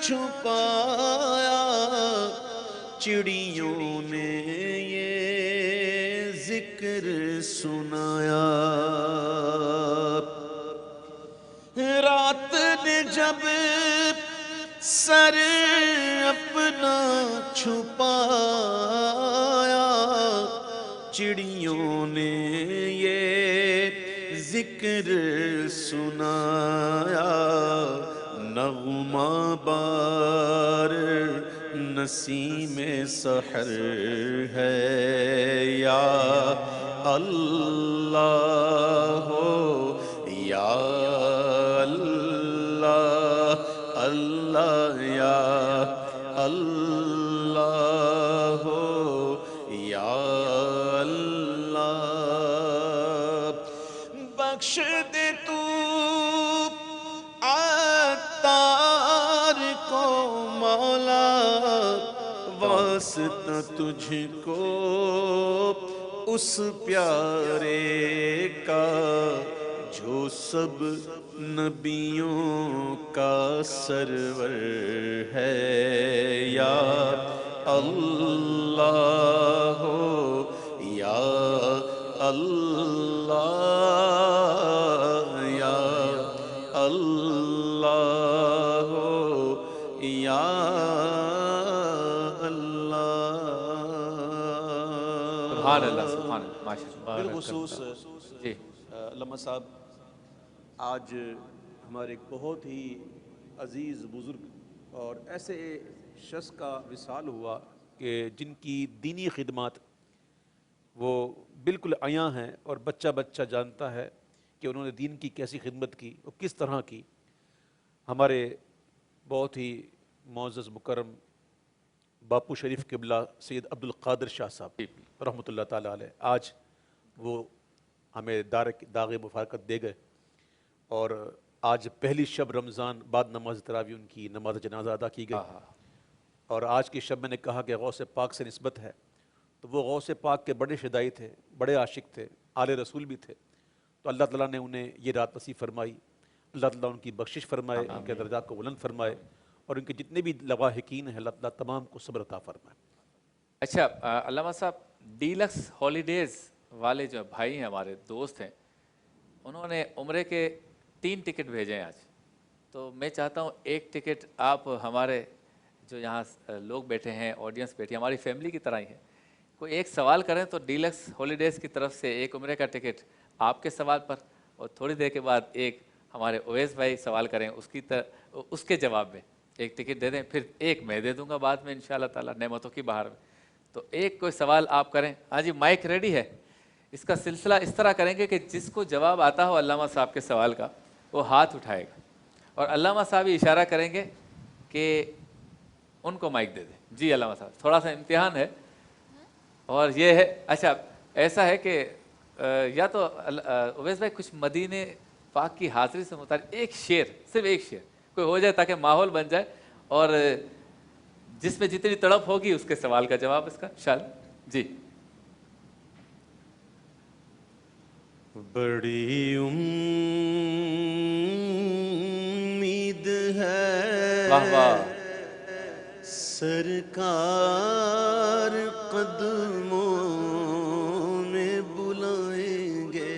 چھپایا، چڑیوں نے یہ ذکر سنایا، رات نے جب سر اپنا چھپایا، چڑیوں نے یہ ذکر سنایا، نغمہ بار نسیم سحر ہے یا اللہ ہو یا اللہ، اللہ یا اللہ ہو یا اللہ، بخش دے تو عطار کو مولا، واسطہ تجھ کو اس پیارے کا جو سب نبیوں کا سرور ہے یا اللہ ہو یا اللہ یا اللہ ہو یا اللہ۔ سبحان اللہ، سبحان اللہ، ماشاء اللہ۔ بالخصوص جی علامہ صاحب، آج ہمارے ایک بہت ہی عزیز بزرگ اور ایسے شخص کا وصال ہوا کہ جن کی دینی خدمات وہ بالکل عیاں ہیں اور بچہ بچہ جانتا ہے کہ انہوں نے دین کی کیسی خدمت کی اور کس طرح کی۔ ہمارے بہت ہی معزز مکرم باپو شریف قبلہ سید عبد القادر شاہ صاحب رحمۃ اللہ تعالیٰ علیہ، آج وہ ہمیں داغ مفارقت دے گئے، اور آج پہلی شب رمضان بعد نماز تراویح ان کی نماز جنازہ ادا کی گئی، اور آج کی شب میں نے کہا کہ غوث پاک سے نسبت ہے، تو وہ غوث پاک کے بڑے شدائی تھے، بڑے عاشق تھے، آل رسول بھی تھے، تو اللہ تعالیٰ نے انہیں یہ رات نصیب فرمائی۔ اللہ تعالیٰ ان کی بخشش فرمائے، ان کے درجات کو بلند فرمائے، اور ان کے جتنے بھی لواحقین ہیں اللہ تعالیٰ تمام کو صبر عطا فرمائے۔ اچھا علامہ صاحب، ڈیلکس ہالیڈیز والے جو بھائی ہیں، ہمارے دوست ہیں، انہوں نے عمرے کے 3 ٹکٹ بھیجے ہیں آج، تو میں چاہتا ہوں ایک ٹکٹ آپ ہمارے جو یہاں لوگ بیٹھے ہیں، آڈینس بیٹھی ہے، ہماری فیملی کی طرح ہی ہے، کوئی ایک سوال کریں تو ڈیلکس ہالیڈیز کی طرف سے ایک عمرے کا ٹکٹ آپ کے سوال پر، اور تھوڑی دیر کے بعد ایک ہمارے اویس بھائی سوال کریں اس کے جواب میں ایک ٹکٹ دے دیں، پھر ایک میں دے دوں گا بعد میں انشاءاللہ تعالیٰ نعمتوں کی بہار میں۔ تو ایک کوئی سوال آپ کریں۔ ہاں جی، مائک ریڈی ہے۔ اس کا سلسلہ اس طرح کریں گے کہ جس کو جواب آتا ہو علامہ صاحب کے سوال کا وہ ہاتھ اٹھائے گا، اور علامہ صاحب ہی اشارہ کریں گے کہ ان کو مائک دے دیں۔ جی علامہ صاحب، تھوڑا سا امتحان ہے، اور یہ ہے اچھا ایسا ہے کہ یا تو اویس بھائی کچھ مدینے پاک کی حاضری سے متعلق ایک شعر، صرف ایک شعر کوئی ہو جائے تاکہ ماحول بن جائے، اور جس میں جتنی تڑپ ہوگی اس کے سوال کا جواب اس کا انشاءاللہ۔ جی بڑی امید ہے واہ واہ، سرکار قدموں میں بلائیں گے،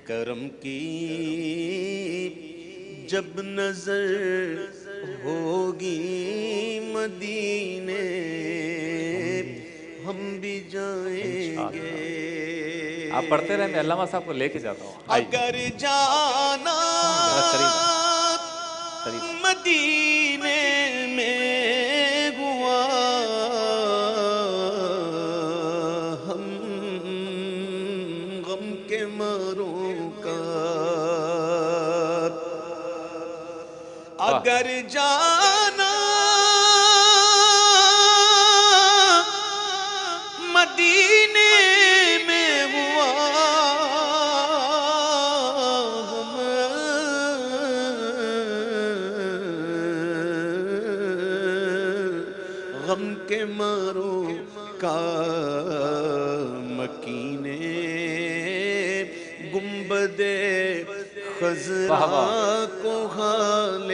کرم کی جب نظر ہوگی مدینے ہم بھی جائیں گے۔ آپ پڑھتے رہے، میں علامہ صاحب کو لے کے جاتا ہوں۔ اگر جانا مدینے میں ہوا ہم غم کے ماروں کا، اگر جانا مدینے میں ہوا ہم غم کے ماروں کا، مکینے گنبدے خضرا کو حال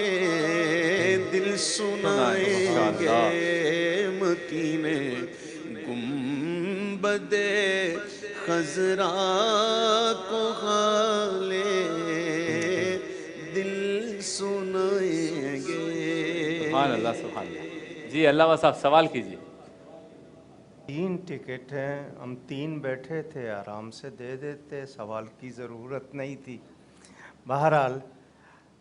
دل سنائیں گے، مکینے گنبد خضرا کو حال دل سنائیں گے۔ سبحان اللہ سبحان اللہ۔ جی علامہ صاحب سوال کیجیے۔ 3 ٹکٹ ہیں، ہم 3 بیٹھے تھے، آرام سے دے دیتے، سوال کی ضرورت نہیں تھی۔ بہرحال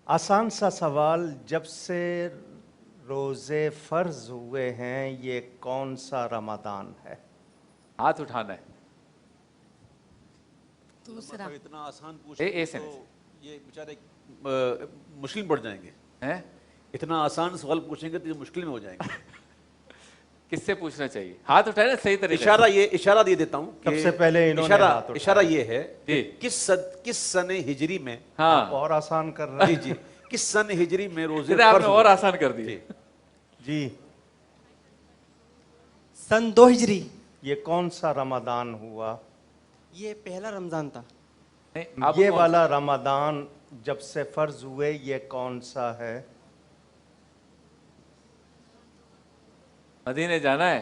آسان سا سوال، جب سے روزے فرض ہوئے ہیں یہ کون سا رمضان ہے؟ ہاتھ اٹھانا ہے۔ دوسرا اتنا آسان اے سے تو یہ بیچارے مشکل پڑ جائیں گے۔ ہیں؟ اتنا آسان سوال پوچھیں گے تو یہ مشکل میں ہو جائیں گے۔ کس سے پوچھنا چاہیے؟ ہاتھ اٹھائے نا صحیح طریقے سے۔ اشارہ دے دیتا ہوں۔ سب سے پہلے انہوں نے ہاتھ اٹھایا۔ اشارہ یہ ہے جی۔ کہ کس سن ہجری میں، ہاں اور آسان کر رہے جی ہیں۔ جی، کس سن ہجری میں روزے آپ فرض نے اور ہوئے؟ آسان کر دی۔ جی، سن 2 ہجری۔ یہ کون سا رمضان ہوا؟ یہ پہلا رمضان تھا۔ نہیں، آپ یہ کو- والا رمضان جب سے فرض ہوئے یہ کون سا ہے؟ مدینے جانا ہے۔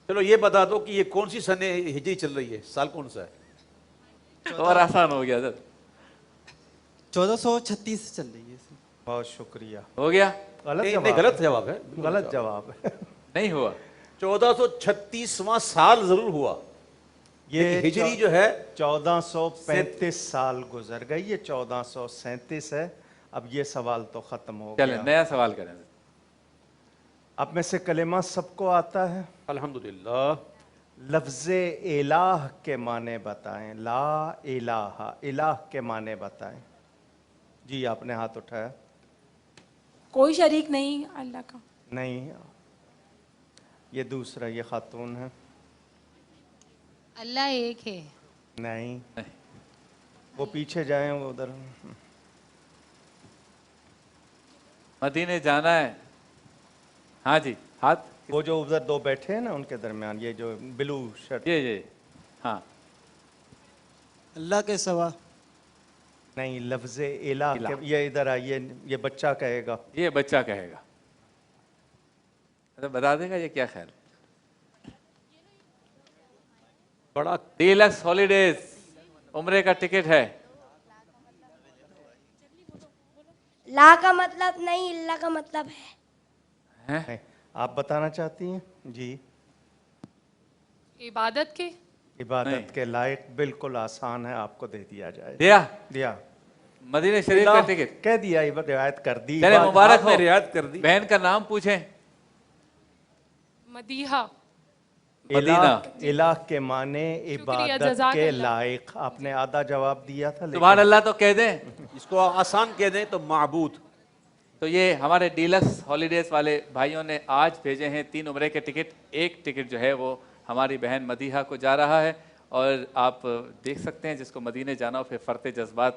چلو یہ بتا دو کہ یہ کون سی سن ہجری چل رہی ہے، سال کون سا ہے؟ اور آسان ہو گیا حضرت۔ 1436 چل رہی ہے اس میں۔ بہت شکریہ۔ ہو گیا؟ غلط نہیں، جواب غلط جواب ہے۔ غلط جواب ہے۔ نہیں ہوا۔ 1436واں سال ضرور ہوا، یہ ہجری جو ہے 1435 سال گزر گئی، یہ 1437 ہے۔ اب یہ سوال تو ختم ہو چلیں گیا۔ نیا سوال کریں۔ اب میں سے کلمہ سب کو آتا ہے؟ الحمدللہ۔ لفظ الہ کے معنی بتائیں، لا الہ، الہ کے معنی بتائیں۔ جی آپ نے ہاتھ اٹھایا۔ کوئی شریک نہیں اللہ کا۔ نہیں، یہ دوسرا، یہ خاتون ہے۔ اللہ ایک ہے۔ نہیں، وہ پیچھے جائیں، وہ ادھر۔ مدینے جانا ہے۔ ہاں جی ہاتھ وہ جو ادھر 2 بیٹھے ہیں نا ان کے درمیان، یہ جو بلو شرٹ۔ یہ ہاں اللہ کے سوا۔ نہیں، لفظ الہ کے، یہ ادھر آئیے، یہ بچہ کہے گا۔ یہ بچہ کہے گا۔ بتا دے گا یہ کیا خیال؟ بڑا ڈیلکس ہالیڈیز عمرے کا ٹکٹ ہے۔ لا کا مطلب نہیں، اللہ کا مطلب ہے۔ نہیں، آپ بتانا چاہتی ہیں؟ جی۔ عبادت کے عبادت کے لائق، بالکل آسان ہے، آپ کو دے دیا جائے۔ دیا مدینہ شریف کا ٹکٹ کہہ دیا، روایت کر دی۔ چلے مبارک نے ہو۔ رعایت کر دی۔ بہن کا نام پوچھیں۔ مدیحہ۔ مدینہ۔ الہ کے معنی عبادت جزاک کے اللہ۔ لائق۔ آپ نے آدھا جواب دیا تھا، سبحان اللہ تو کہہ دیں۔ اس کو آسان کہہ دیں تو معبود۔ تو یہ ہمارے ڈیلکس ہالیڈیز والے بھائیوں نے آج بھیجے ہیں 3 عمرے کے ٹکٹ۔ ایک ٹکٹ جو ہے وہ ہماری بہن مدیحہ کو جا رہا ہے، اور آپ دیکھ سکتے ہیں جس کو مدینے جانا ہو پھر فرتے جذبات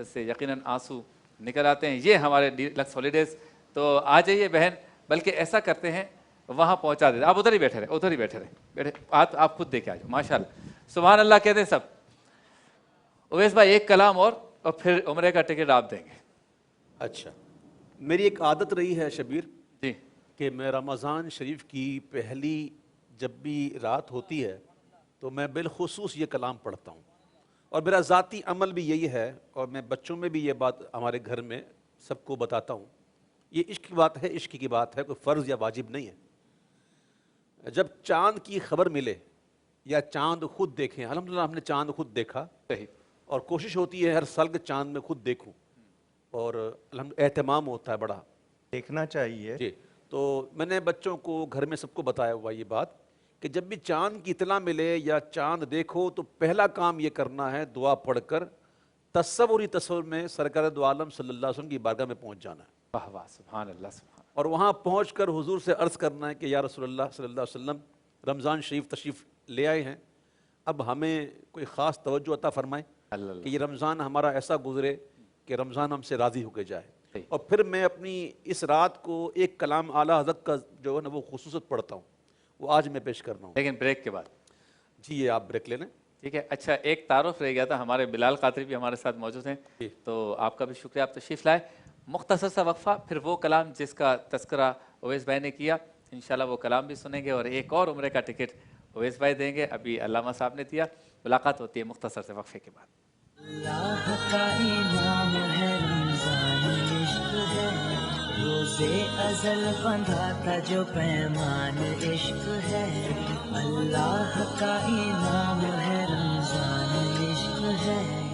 سے یقیناً آنسو نکل آتے ہیں۔ یہ ہمارے ڈیلکس ہالیڈیز۔ تو آ جائیے بہن، بلکہ ایسا کرتے ہیں وہاں پہنچا دیتے، آپ ادھر ہی بیٹھے رہے، ادھر ہی بیٹھے رہے، آپ خود دیکھ کے آ جاؤ۔ ماشاء اللہ، سبحان اللہ کہہ دیں سب۔ اویس بھائی ایک کلام اور پھر عمرے کا ٹکٹ آپ دیں گے۔ اچھا، میری ایک عادت رہی ہے شبیر جی کہ میں رمضان شریف کی پہلی جب بھی رات ہوتی ہے تو میں بالخصوص یہ کلام پڑھتا ہوں، اور میرا ذاتی عمل بھی یہی ہے، اور میں بچوں میں بھی یہ بات ہمارے گھر میں سب کو بتاتا ہوں۔ یہ عشق کی بات ہے، عشق کی بات ہے، کوئی فرض یا واجب نہیں ہے۔ جب چاند کی خبر ملے یا چاند خود دیکھیں، الحمدللہ ہم نے چاند خود دیکھا، صحیح۔ اور کوشش ہوتی ہے ہر سال کے چاند میں خود دیکھوں، اور اہتمام ہوتا ہے بڑا۔ دیکھنا چاہیے۔ جی، تو میں نے بچوں کو گھر میں سب کو بتایا ہوا یہ بات کہ جب بھی چاند کی اطلاع ملے یا چاند دیکھو تو پہلا کام یہ کرنا ہے، دعا پڑھ کر تصور میں سرکار دو عالم صلی اللہ علیہ وسلم کی بارگاہ میں پہنچ جانا ہے، واہ واہ، سبحان اللہ سبحان اللہ۔ اور وہاں پہنچ کر حضور سے عرض کرنا ہے کہ یا رسول اللہ صلی اللہ علیہ وسلم، رمضان شریف تشریف لے آئے ہیں، اب ہمیں کوئی خاص توجہ عطا فرمائیں کہ یہ رمضان ہمارا ایسا گزرے کہ رمضان ہم سے راضی ہو کے جائے۔ اور پھر میں اپنی اس رات کو ایک کلام اعلیٰ حضرت کا جو ہے نا وہ خصوصیت پڑھتا ہوں، وہ آج میں پیش کر رہا ہوں۔ لیکن بریک کے بعد جی یہ آپ بریک لے لیں۔ ٹھیک ہے. اچھا ایک تعارف رہ گیا تھا, ہمارے بلال قادری بھی ہمارے ساتھ موجود ہیں, تو آپ کا بھی شکریہ, آپ تشریف لائے. مختصر سا وقفہ, پھر وہ کلام جس کا تذکرہ اویس بھائی نے کیا, انشاءاللہ وہ کلام بھی سنیں گے, اور ایک اور عمرے کا ٹکٹ اویس بھائی دیں گے, ابھی علامہ صاحب نے دیا. ملاقات ہوتی ہے مختصر سے وقفے کے بعد. اللہ کا انعام ہے رمضان عشق ہے, روزے ازل بندھا تھا جو پیمان عشق ہے. اللہ کا انعام ہے رمضان عشق ہے.